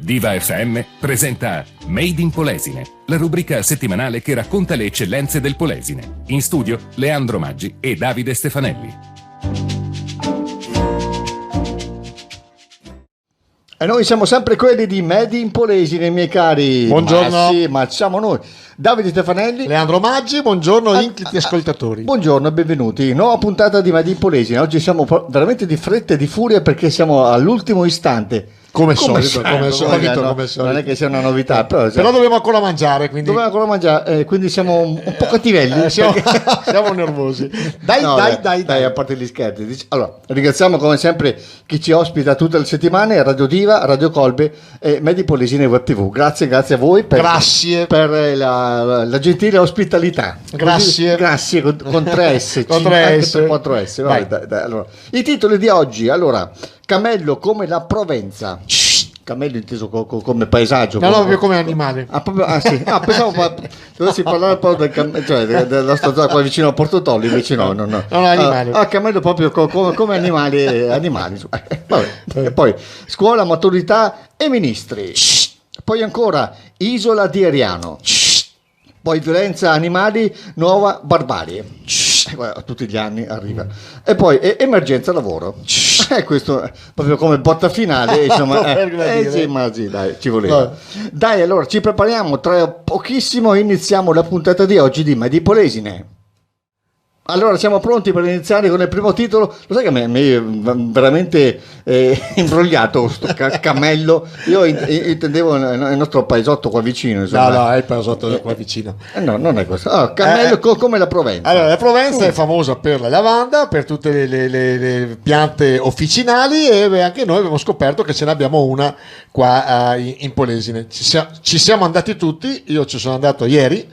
Diva FM presenta Made in Polesine, la rubrica settimanale che racconta le eccellenze del Polesine. In studio Leandro Maggi e Davide Stefanelli. E noi siamo sempre quelli di Made in Polesine, miei cari. Buongiorno. Ma sì, ma siamo noi. Davide Stefanelli. Leandro Maggi, buongiorno incliti ascoltatori. Buongiorno e benvenuti. Nuova puntata di Made in Polesine. Oggi siamo veramente di fretta e di furia perché siamo all'ultimo istante. Come solito. Non è che sia una novità, però dobbiamo ancora mangiare, quindi quindi siamo un po' cattivelli. siamo nervosi. Dai, a parte gli scherzi. Allora, ringraziamo come sempre chi ci ospita tutte le settimane, Radio Diva, Radio Colbe e Made in Polesine Web TV. Grazie a voi per la gentile ospitalità. Grazie con 3S, con 3S. Per 4S. Dai. Allora, i titoli di oggi, allora, Camello come la Provenza. Camello inteso come paesaggio. No, proprio come animale. Sì. Pensavo dovessi parlare proprio della nostra zona qua vicino a Porto Tolli, invece no. Animale. Camello proprio come animali. Vabbè. E poi scuola, maturità e ministri. Poi ancora Isola di Ariano. Poi violenza animali, nuova barbarie. Tutti gli anni arriva. E poi emergenza lavoro. Questo proprio come botta finale, insomma. Dai, ci voleva. Dai, allora ci prepariamo, tra pochissimo iniziamo la puntata di oggi di Made in Polesine. Allora siamo pronti per iniziare con il primo titolo. Lo sai che mi è veramente imbrogliato sto Camello. Io intendevo il nostro paesotto qua vicino, insomma. No, è il paesotto qua vicino. No, non è questo. Camello come la Provenza. Allora, la Provenza è famosa per la lavanda, per tutte le piante officinali, e anche noi abbiamo scoperto che ce ne abbiamo una qua in Polesine. Ci siamo andati tutti, io ci sono andato ieri.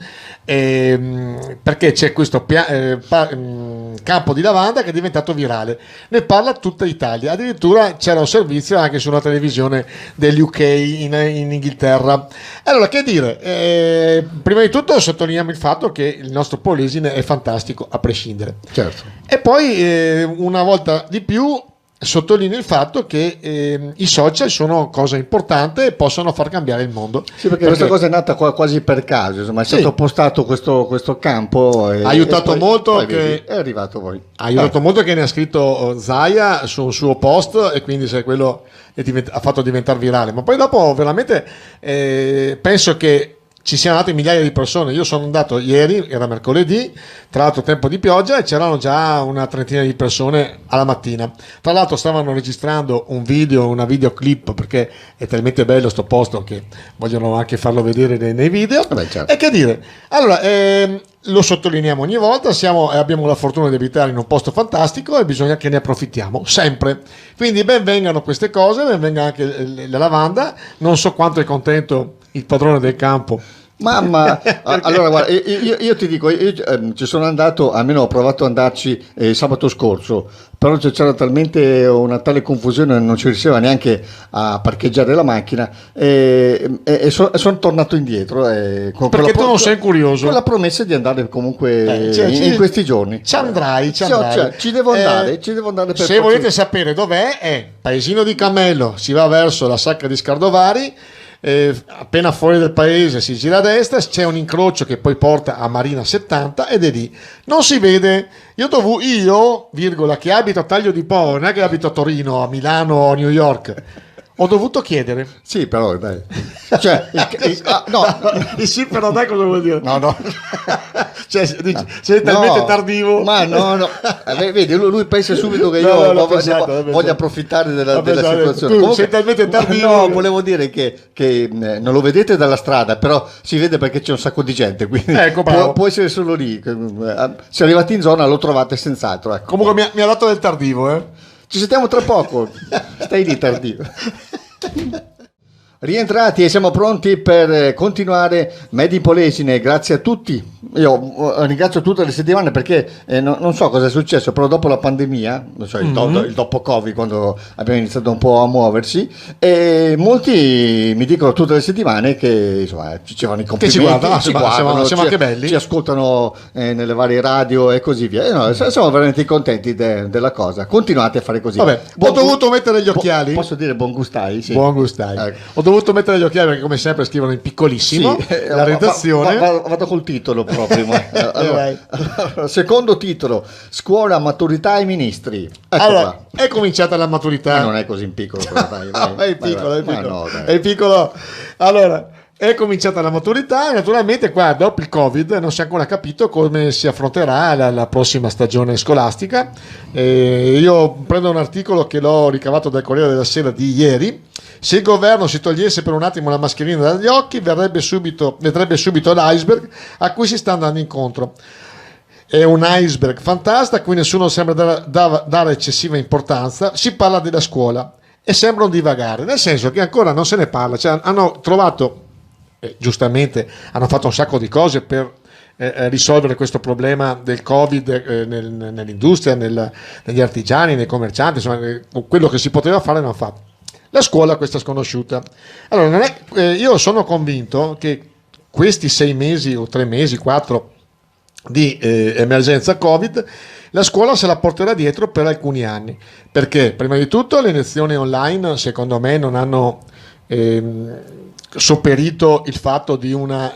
Perché c'è questo campo di lavanda che è diventato virale, ne parla tutta Italia, addirittura c'era un servizio anche sulla televisione degli UK in Inghilterra. Allora, che dire, prima di tutto sottolineiamo il fatto che il nostro Polesine è fantastico a prescindere, certo, e poi una volta di più sottolineo il fatto che i social sono cosa importante e possono far cambiare il mondo. Sì, perché questa cosa è nata quasi per caso, insomma, è stato postato questo campo. Ha aiutato molto che è arrivato poi. Ha aiutato molto che ne ha scritto Zaia su un suo post, e quindi se quello ha fatto diventare virale. Ma poi dopo veramente penso che ci siano andate migliaia di persone. Io sono andato ieri, era mercoledì, tra l'altro tempo di pioggia, e c'erano già una trentina di persone alla mattina. Tra l'altro stavano registrando una videoclip, perché è talmente bello sto posto che vogliono anche farlo vedere nei video. Certo. E che dire, allora lo sottolineiamo ogni volta, abbiamo la fortuna di abitare in un posto fantastico e bisogna che ne approfittiamo sempre. Quindi ben vengano queste cose, ben venga anche la lavanda. Non so quanto è contento il padrone del campo. Mamma, allora guarda, io ti dico, ci sono andato, almeno ho provato ad andarci sabato scorso, però c'era talmente una tale confusione, non ci riusciva neanche a parcheggiare la macchina, e sono tornato indietro. Perché tu non sei curioso? Con la promessa di andare comunque in questi giorni. Ci andrai. Ci devo andare, per se volete sapere dov'è, è Paesino di Camello, si va verso la Sacca di Scardovari. Appena fuori del paese si gira a destra, c'è un incrocio che poi porta a Marina 70 ed è lì. Non si vede. Io, che abito a Taglio di Po, non è che abito a Torino, a Milano o a New York. Ho dovuto chiedere. Sì, però dai. Sì, però dai, cosa vuol dire? No. Sei talmente tardivo. Ma no. Vedi, lui pensa subito che io voglio approfittare della situazione. Tu sei talmente tardivo. No, volevo dire che non lo vedete dalla strada, però si vede perché c'è un sacco di gente, quindi può essere solo lì. Se arrivate in zona lo trovate senz'altro. Ecco. Comunque mi ha dato del tardivo, Ci sentiamo tra poco. Stai lì tardivo. Rientrati e siamo pronti per continuare Made in Polesine. Grazie a tutti. Io ringrazio tutte le settimane perché non so cosa è successo, però dopo la pandemia, il dopo Covid, quando abbiamo iniziato un po' a muoversi, e molti mi dicono tutte le settimane che insomma ci vanno i complimenti, che ci guardano, siamo anche belli, ci ascoltano nelle varie radio e così via. Siamo veramente contenti della cosa. Continuate a fare così. Vabbè, ho dovuto mettere gli occhiali. Posso dire buon gustai? Sì. Buon gustai. Ecco. dovuto mettere gli occhiali perché come sempre scrivono in piccolissimo la redazione. Vado col titolo proprio. Allora, secondo titolo, scuola, maturità ai ministri. Ecco Allora, è cominciata la maturità. Ma non è così in piccolo, però, dai, No, è piccolo, vai. è piccolo. No, dai. È piccolo. Allora, è cominciata la maturità e naturalmente qua dopo il Covid non si è ancora capito come si affronterà la prossima stagione scolastica. Io prendo un articolo che l'ho ricavato dal Corriere della Sera di ieri. Se il governo si togliesse per un attimo la mascherina dagli occhi, vedrebbe subito l'iceberg a cui si sta andando incontro. È un iceberg fantastico a cui nessuno sembra dare eccessiva importanza. Si parla della scuola e sembra un divagare, nel senso che ancora non se ne parla. Cioè, hanno trovato, giustamente, hanno fatto un sacco di cose per risolvere questo problema del Covid nell'industria, negli artigiani, nei commercianti, insomma, quello che si poteva fare l'hanno fatto. La scuola questa sconosciuta. Allora, io sono convinto che questi 6 mesi o 3 mesi, 4 di emergenza Covid, la scuola se la porterà dietro per alcuni anni, perché prima di tutto le lezioni online secondo me non hanno sopperito il fatto di una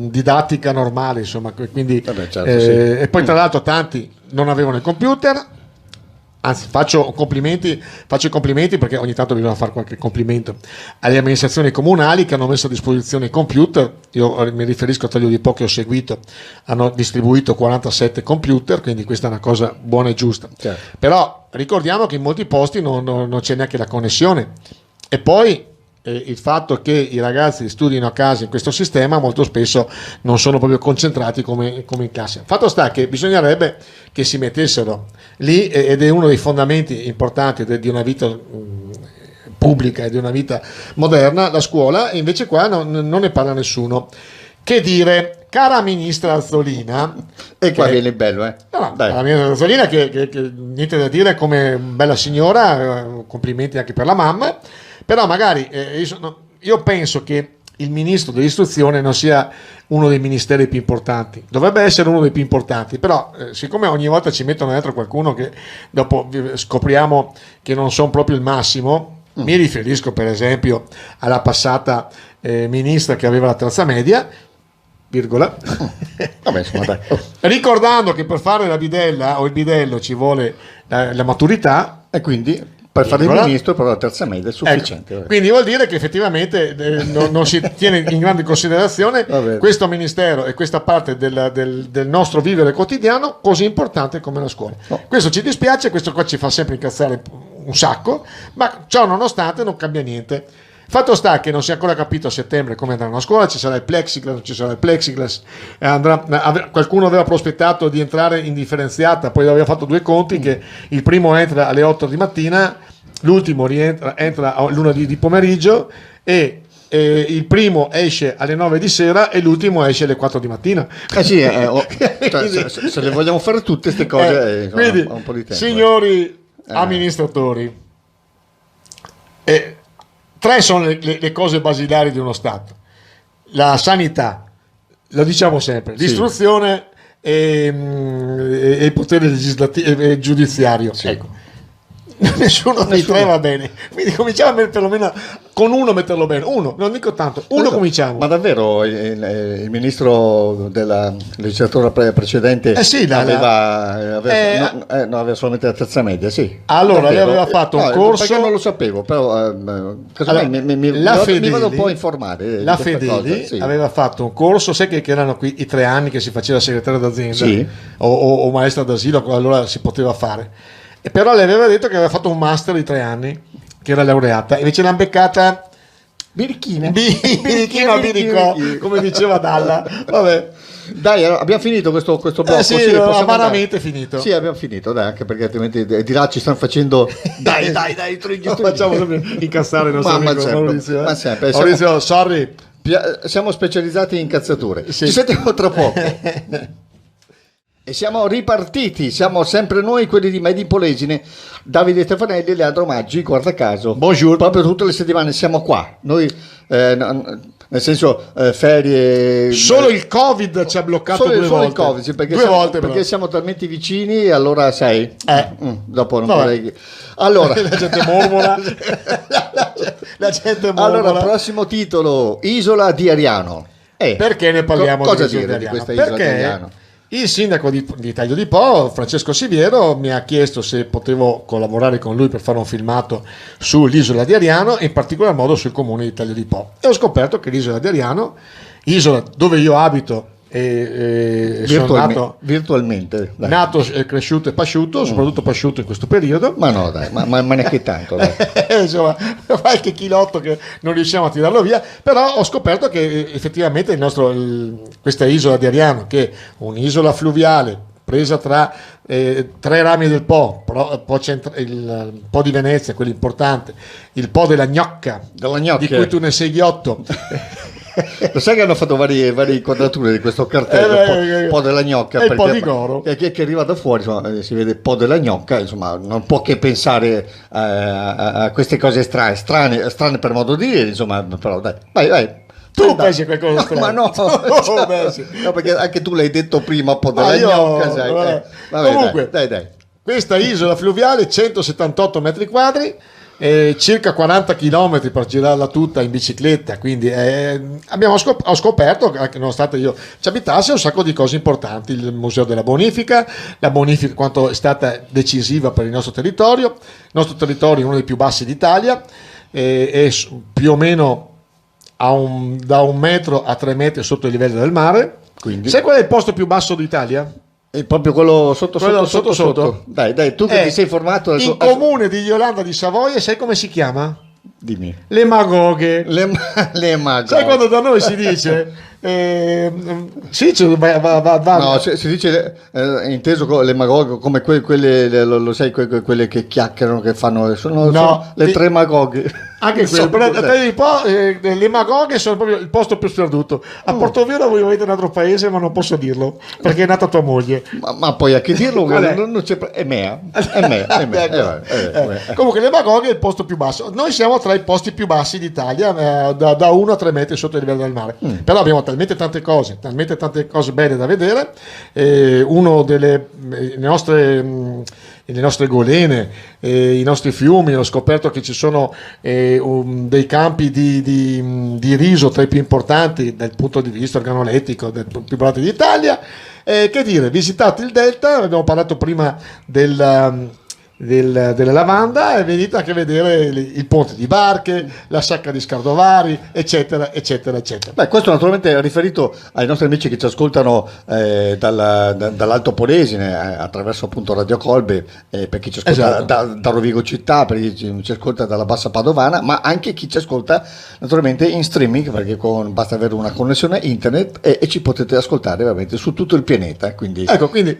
didattica normale, insomma, quindi certo, sì. E poi tra l'altro tanti non avevano il computer. Anzi, faccio i complimenti perché ogni tanto bisogna fare qualche complimento alle amministrazioni comunali che hanno messo a disposizione i computer. Io mi riferisco a Taglio di Po che ho seguito, hanno distribuito 47 computer, quindi questa è una cosa buona e giusta. Certo. Però ricordiamo che in molti posti non c'è neanche la connessione, e poi il fatto che i ragazzi studino a casa in questo sistema molto spesso non sono proprio concentrati come in classe. Fatto sta che bisognerebbe che si mettessero lì, ed è uno dei fondamenti importanti di una vita pubblica e di una vita moderna, la scuola, e invece qua non ne parla nessuno. Che dire, cara ministra Azzolina, E qua viene il bello, no, Dai. la ministra Azzolina che niente da dire, come bella signora, complimenti anche per la mamma. Però magari io penso che il ministro dell'istruzione non sia uno dei ministeri più importanti, dovrebbe essere uno dei più importanti, però siccome ogni volta ci mettono dentro qualcuno che dopo scopriamo che non sono proprio il massimo, mi riferisco per esempio alla passata ministra che aveva la terza media, virgola. Vabbè, insomma, dai. Ricordando che per fare la bidella o il bidello ci vuole la maturità, E quindi per fare il ministro però la terza media è sufficiente. Ecco, quindi vuol dire che effettivamente non si tiene in grande considerazione questo ministero e questa parte del nostro vivere quotidiano così importante come la scuola. No. Questo ci dispiace, questo qua ci fa sempre incazzare un sacco, ma ciò nonostante non cambia niente. Fatto sta che non si è ancora capito a settembre come andrà a scuola, ci sarà il plexiglass, non ci sarà il plexiglass, qualcuno aveva prospettato di entrare in differenziata, poi aveva fatto 2 conti che il primo entra alle 8 di mattina, l'ultimo entra all'1 di pomeriggio e il primo esce alle 9 di sera e l'ultimo esce alle 4 di mattina. Sì, cioè, se le vogliamo fare tutte queste cose, quindi, un po' di tempo. signori amministratori, 3 sono le cose basilari di uno Stato: la sanità, lo diciamo sempre, l'istruzione e il potere legislativo e giudiziario. Sì. Ecco. Nessuno dei 3 va bene, quindi cominciamo perlomeno con uno a metterlo bene. Uno, non dico tanto, uno cominciamo. Ma davvero il ministro della legislatura precedente aveva solamente la terza media, sì. Allora, lei aveva fatto un corso. Perché non lo sapevo, però mi vado un po' a informare. La Fedeli aveva fatto un corso, sai che erano qui i 3 anni che si faceva segretario d'azienda, sì, o maestra d'asilo, allora si poteva fare. E però lei aveva detto che aveva fatto un master di 3 anni, che era laureata, invece l'hanno beccata birichina, come diceva Dalla. Vabbè. Dai, allora, abbiamo finito questo blocco. Sì, amaramente finito. Sì, abbiamo finito, dai, anche perché altrimenti di là ci stanno facendo dai, facciamo sempre incassare il nostro amico Maurizio. Ma sempre. Maurizio, sorry. Siamo specializzati in cazzature. Sì. Ci sentiamo tra poco. E siamo ripartiti, siamo sempre noi quelli di Made in Polesine, Davide Stefanelli e Leandro Maggi, guarda caso. Bonjour. Proprio tutte le settimane siamo qua, noi nel senso ferie... Solo il Covid ci ha bloccato solo due volte. Il Covid, sì, perché, due siamo, volte perché però. siamo talmente vicini e allora sai, dopo non Vabbè. vorrei... Allora, La gente mormora. La gente mormora. allora, prossimo titolo, Isola di Ariano. Perché ne parliamo cosa di dire di questa isola di Perché Ariano? il sindaco di Taglio di Po, Francesco Siviero, mi ha chiesto se potevo collaborare con lui per fare un filmato sull'isola di Ariano e in particolar modo sul comune di Taglio di Po. E ho scoperto che l'isola di Ariano, isola dove io abito e sono virtualmente, dai. nato, cresciuto e pasciuto, soprattutto pasciuto in questo periodo. Ma no, dai, ma neanche tanto. Dai. Insomma, qualche chilotto che non riusciamo a tirarlo via, però ho scoperto che effettivamente questa isola di Ariano, che è un'isola fluviale presa tra tre rami del Po, il Po di Venezia, quello importante, il Po della Gnocca, di cui tu ne sei ghiotto. Lo sai che hanno fatto varie inquadrature di questo cartello, un po' della gnocca, e il Po di Goro, che arriva da fuori, insomma, si vede Po della gnocca, insomma, non può che pensare a queste cose strane per modo di dire, insomma, però dai, vai. Tu pensi a qualcosa strano? Ma no, no, perché anche tu l'hai detto prima, Po della gnocca, sai. Vabbè, comunque, dai. Questa isola fluviale, 178 metri quadri, circa 40 km per girarla tutta in bicicletta, quindi ho scoperto che nonostante io ci abitassi un sacco di cose importanti, il museo della bonifica, la bonifica quanto è stata decisiva per il nostro territorio è uno dei più bassi d'Italia, è più o meno da 1 metro a 3 metri sotto il livello del mare. Quindi? Sai qual è il posto più basso d'Italia? È proprio quello sotto. Dai, tu che ti sei formato in comune di Iolanda di Savoia, sai come si chiama? Dimmi. Le Magoghe. Le Magoghe. Sai quando da noi si dice sì, va. No, si dice inteso con le Magoghe come quelle lo sai, quelle che chiacchierano, che fanno sono le tre Magoghe. Anche quello, però le Magoghe sono proprio il posto più sperduto. A Portoviejo voi avete un altro paese, ma non posso dirlo perché è nata tua moglie. Ma poi a che dirlo? Non c'è, è mea. Comunque le Magoghe è il posto più basso. Noi siamo tra i posti più bassi d'Italia, da 1 a 3 metri sotto il livello del mare. Però abbiamo talmente tante cose belle da vedere. Uno delle le nostre golene, i nostri fiumi, ho scoperto che ci sono dei campi di riso tra i più importanti dal punto di vista organolettico, più importanti d'Italia. Che dire, visitate il Delta, abbiamo parlato prima della lavanda, e venite anche a vedere il ponte di Barche, la sacca di Scardovari, eccetera. Beh, questo naturalmente è riferito ai nostri amici che ci ascoltano dall'Alto Polesine, attraverso appunto Radio Colbe, per chi ci ascolta da Rovigo città, per chi ci ascolta dalla Bassa Padovana, ma anche chi ci ascolta naturalmente in streaming, perché basta avere una connessione internet e ci potete ascoltare veramente su tutto il pianeta. Quindi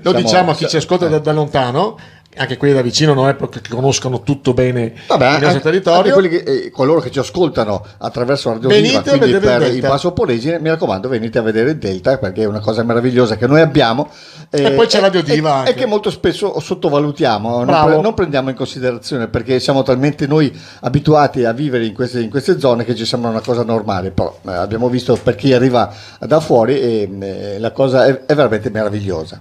diciamo a chi ci ascolta da lontano, anche quelli da vicino, non è perché conoscono tutto bene il nostro territorio. Anche coloro che ci ascoltano attraverso Radio Viva, quindi per il Basso Polesine, mi raccomando, venite a vedere il Delta, perché è una cosa meravigliosa che noi abbiamo, e poi c'è Radio Diva e che molto spesso sottovalutiamo, non prendiamo in considerazione, perché siamo talmente noi abituati a vivere in queste zone che ci sembra una cosa normale, però abbiamo visto, per chi arriva da fuori, la cosa è veramente meravigliosa.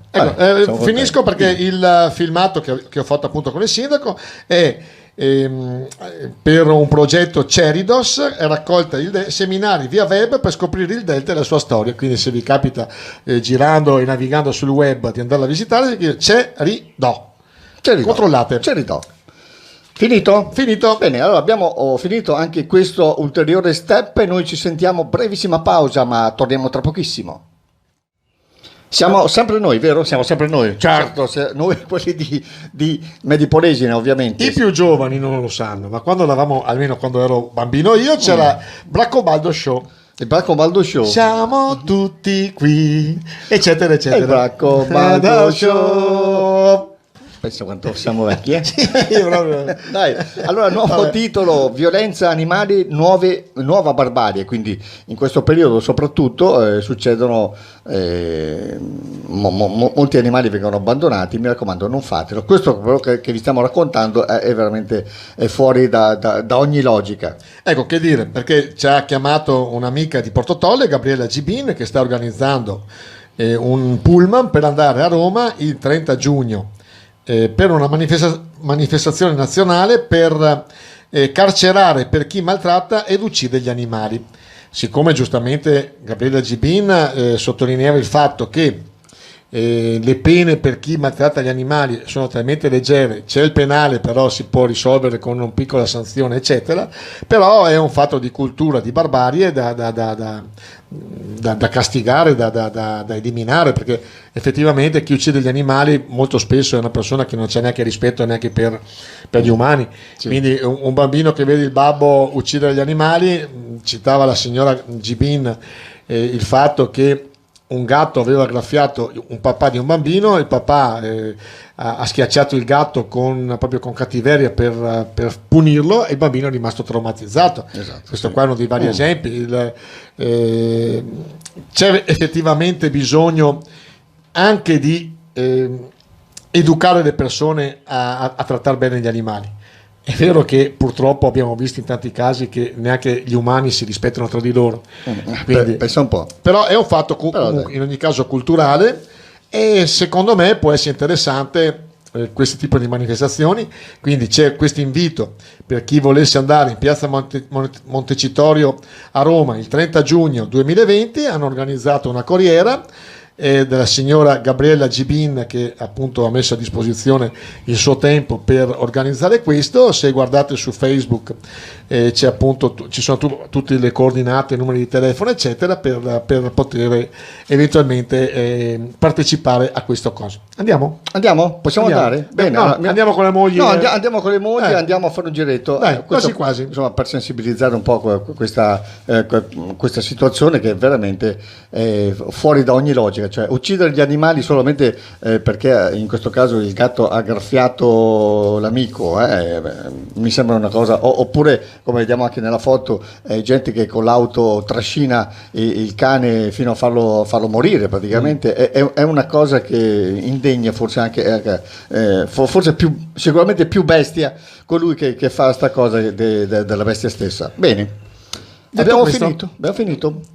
Finisco perché il filmato che ho fatto appunto con il sindaco è per un progetto Ceridos, raccolta seminari via web per scoprire il Delta e la sua storia. Quindi se vi capita girando e navigando sul web di andarla a visitare, Cerido, controllate. Cerido. Finito? Bene, allora abbiamo finito anche questo ulteriore step e noi ci sentiamo, brevissima pausa, ma torniamo tra pochissimo. Siamo sempre noi, vero? Siamo sempre noi. Certo. Noi quelli di Made in Polesine, ovviamente. I più giovani non lo sanno, ma quando almeno quando ero bambino io, c'era Braccobaldo Show. Il Braccobaldo Show. Siamo tutti qui, eccetera. Il Braccobaldo Show. Pensa quanto siamo vecchi, eh? Io proprio- Dai, allora nuovo titolo, violenza animali, nuova barbarie, quindi in questo periodo soprattutto succedono, molti animali vengono abbandonati, mi raccomando non fatelo, questo quello che vi stiamo raccontando è veramente fuori da ogni logica. Ecco, che dire, perché ci ha chiamato un'amica di Porto Tolle, Gabriella Gibin, che sta organizzando un pullman per andare a Roma il 30 giugno per una manifestazione nazionale per carcerare per chi maltratta ed uccide gli animali. Siccome giustamente Gabriella Gibin sottolineava il fatto che le pene per chi maltratta gli animali sono talmente leggere, c'è il penale però si può risolvere con una piccola sanzione eccetera, però è un fatto di cultura, di barbarie da castigare, da eliminare, perché effettivamente chi uccide gli animali molto spesso è una persona che non c'è neanche rispetto neanche per gli umani. Sì. Quindi un bambino che vede il babbo uccidere gli animali, citava la signora Gibin il fatto che un gatto aveva graffiato un papà di un bambino, il papà ha schiacciato il gatto proprio con cattiveria per punirlo e il bambino è rimasto traumatizzato. Esatto, Questo sì. qua è uno dei vari esempi. C'è effettivamente bisogno anche di educare le persone a trattare bene gli animali. È vero che purtroppo abbiamo visto in tanti casi che neanche gli umani si rispettano tra di loro. Quindi, Pensa un po'. però è un fatto Però comunque, dai. in ogni caso culturale, e secondo me può essere interessante questo tipo di manifestazioni. Quindi c'è questo invito per chi volesse andare in piazza Montecitorio a Roma il 30 giugno 2020. Hanno organizzato una corriera della signora Gabriella Gibin, che appunto ha messo a disposizione il suo tempo per organizzare questo. Se guardate su Facebook c'è appunto, ci sono tutte le coordinate, numeri di telefono eccetera per poter eventualmente partecipare a questo coso. Andiamo? Possiamo Andiamo. andare? Bene, No, allora, andiamo con la moglie. No, andiamo con le mogli, andiamo a fare un giretto. Dai, Questo, quasi. insomma, per sensibilizzare un po' questa situazione che è veramente fuori da ogni logica. Cioè, uccidere gli animali solamente perché in questo caso il gatto ha graffiato l'amico, mi sembra una cosa. Oppure, come vediamo anche nella foto, gente che con l'auto trascina il cane fino a farlo morire praticamente. È una cosa che indegna forse anche forse sicuramente più bestia colui che fa sta cosa della bestia stessa. Bene, abbiamo finito.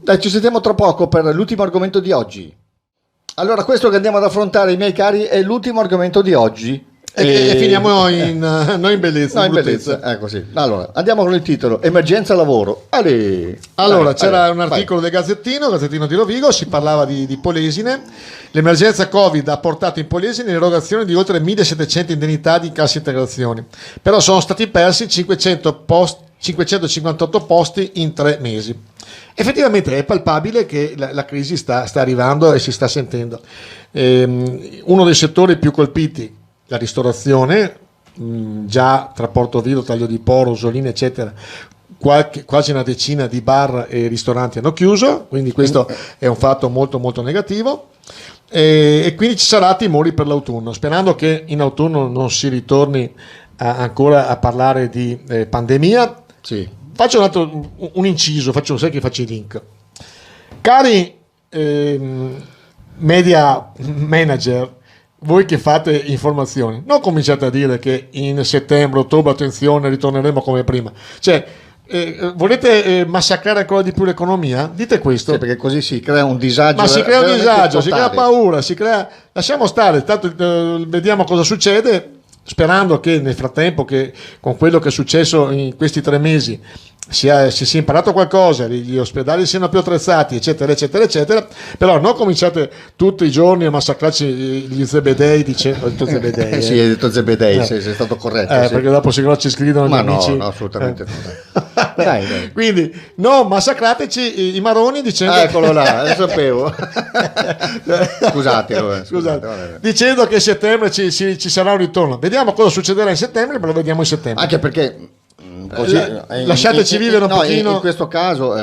Dai, ci sentiamo tra poco per l'ultimo argomento di oggi. Allora, questo che andiamo ad affrontare, i miei cari, è l'ultimo argomento di oggi. E finiamo non in bellezza, No, in in bellezza, ecco sì. Allora, andiamo con il titolo Emergenza lavoro. Allora, c'era un articolo del Gazzettino di Rovigo, si parlava di Polesine. L'emergenza Covid ha portato in Polesine l'erogazione di oltre 1.700 indennità di cassa integrazione, però sono stati persi 558 posti in 3 mesi. Effettivamente è palpabile che la crisi sta arrivando e si sta sentendo. Uno dei settori più colpiti, la ristorazione, già tra Portoviejo, Taglio di Po, Rosolina eccetera, quasi una decina di bar e ristoranti hanno chiuso, quindi questo è un fatto molto molto negativo. E quindi ci sarà timori per l'autunno, sperando che in autunno non si ritorni ancora a parlare di pandemia. Sì. Faccio un inciso, sai che faccio i link. Cari media manager, voi che fate informazioni, non cominciate a dire che in settembre, ottobre, attenzione, ritorneremo come prima. Cioè, volete massacrare ancora di più l'economia? Dite questo. Sì, perché così si crea un disagio. Ma si crea un veramente disagio, si crea totale. paura, lasciamo stare, tanto vediamo cosa succede, sperando che nel frattempo, che con quello che è successo in questi 3 mesi si sia imparato qualcosa, gli ospedali siano più attrezzati eccetera eccetera eccetera, però non cominciate tutti i giorni a massacrarci gli zebedei dicendo zebedei, Sì, hai detto Zebedei, sei stato corretto. Sì. perché dopo sicuro ci scrivono gli Ma amici. no, assolutamente no. Dai. Quindi non massacrateci i maroni dicendo Eccolo là, lo sapevo. Scusate. Va bene. dicendo che a settembre ci sarà un ritorno. Vediamo cosa succederà in settembre, ma lo vediamo in settembre. Anche perché così, lasciateci vivere un pochino. In questo caso,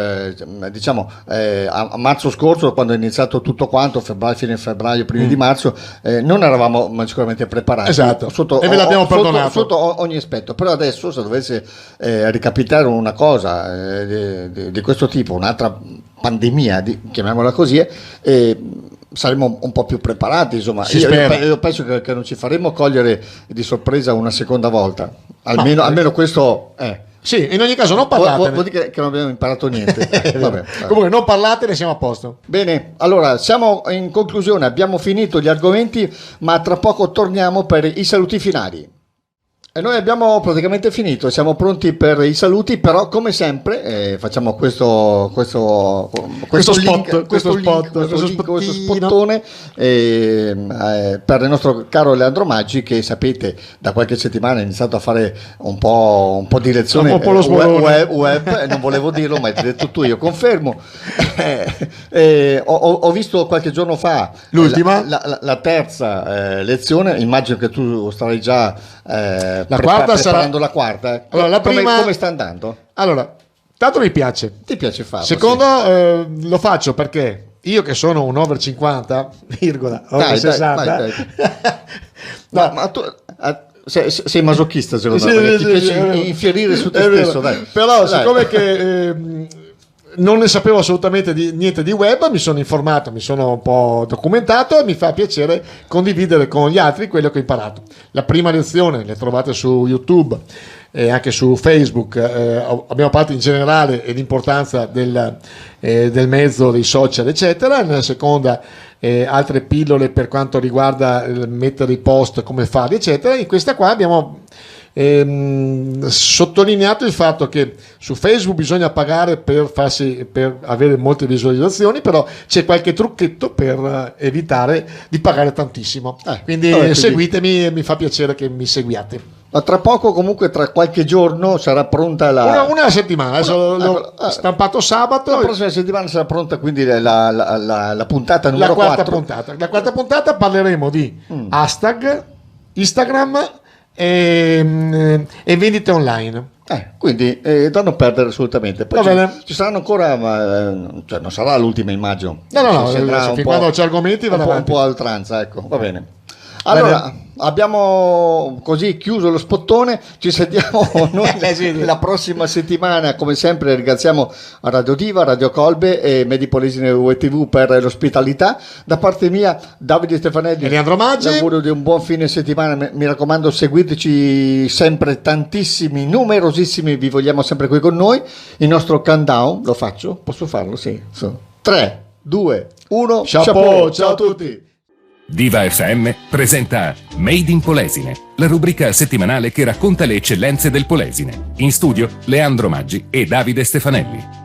diciamo, a marzo scorso, quando è iniziato tutto quanto, fine febbraio, primi di marzo, non eravamo sicuramente preparati. Esatto. E ve l'abbiamo perdonato. Sotto ogni aspetto. Però adesso, se dovesse ricapitare una cosa di questo tipo, un'altra pandemia, chiamiamola così, saremo un po' più preparati, insomma. Io penso che non ci faremo cogliere di sorpresa una seconda volta, almeno questo è. Sì, in ogni caso non parlatene. Vuol dire che non abbiamo imparato niente. Vabbè. Comunque non parlatene, siamo a posto. Bene, allora siamo in conclusione, abbiamo finito gli argomenti, ma tra poco torniamo per i saluti finali. E noi abbiamo praticamente finito, siamo pronti per i saluti, però come sempre facciamo questo spottone per il nostro caro Leandro Maggi, che sapete da qualche settimana ha iniziato a fare un po' di lezione web, non volevo dirlo ma hai detto tu, io confermo. Ho visto qualche giorno fa l'ultima, la terza lezione, immagino che tu starai già la quarta preparando la quarta. Allora, la prima... come sta andando? Allora, tanto mi piace. Ti piace farlo? Secondo, lo faccio perché io che sono un over 50, over 60. Dai. No, ma tu sei masochista, secondo me. Ti piace infierire su te stesso, dai. Però siccome che non ne sapevo assolutamente niente di web, mi sono informato, mi sono un po' documentato e mi fa piacere condividere con gli altri quello che ho imparato. La prima lezione le trovate su YouTube e anche su Facebook. Abbiamo parlato in generale dell'importanza del mezzo, dei social eccetera. Nella seconda altre pillole per quanto riguarda mettere i post, come farli eccetera. In questa qua abbiamo sottolineato il fatto che su Facebook bisogna pagare per avere molte visualizzazioni, però c'è qualche trucchetto per evitare di pagare tantissimo, quindi seguitemi e mi fa piacere che mi seguiate. Ma tra poco, comunque tra qualche giorno sarà pronta una settimana, adesso l'ho stampato sabato, la prossima settimana sarà pronta, quindi la puntata numero 4. La quarta puntata parleremo di hashtag, Instagram e vendite online. Quindi da non perdere assolutamente. Poi ci saranno ancora, cioè non sarà l'ultima, immagino. No, fin quando c'è argomenti un po' a oltranza, ecco. Va bene. Allora, abbiamo così chiuso lo spottone, ci sentiamo noi la prossima settimana. Come sempre ringraziamo Radio Diva, Radio Colbe e Made in Polesine TV per l'ospitalità. Da parte mia, Davide Stefanelli e Leandro Maggi, vi auguro di un buon fine settimana. Mi raccomando, seguiteci sempre, tantissimi, numerosissimi, vi vogliamo sempre qui con noi. Il nostro countdown, lo faccio? Posso farlo? Sì. 3, 2, 1, ciao a tutti. Diva FM presenta Made in Polesine, la rubrica settimanale che racconta le eccellenze del Polesine. In studio Leandro Maggi e Davide Stefanelli.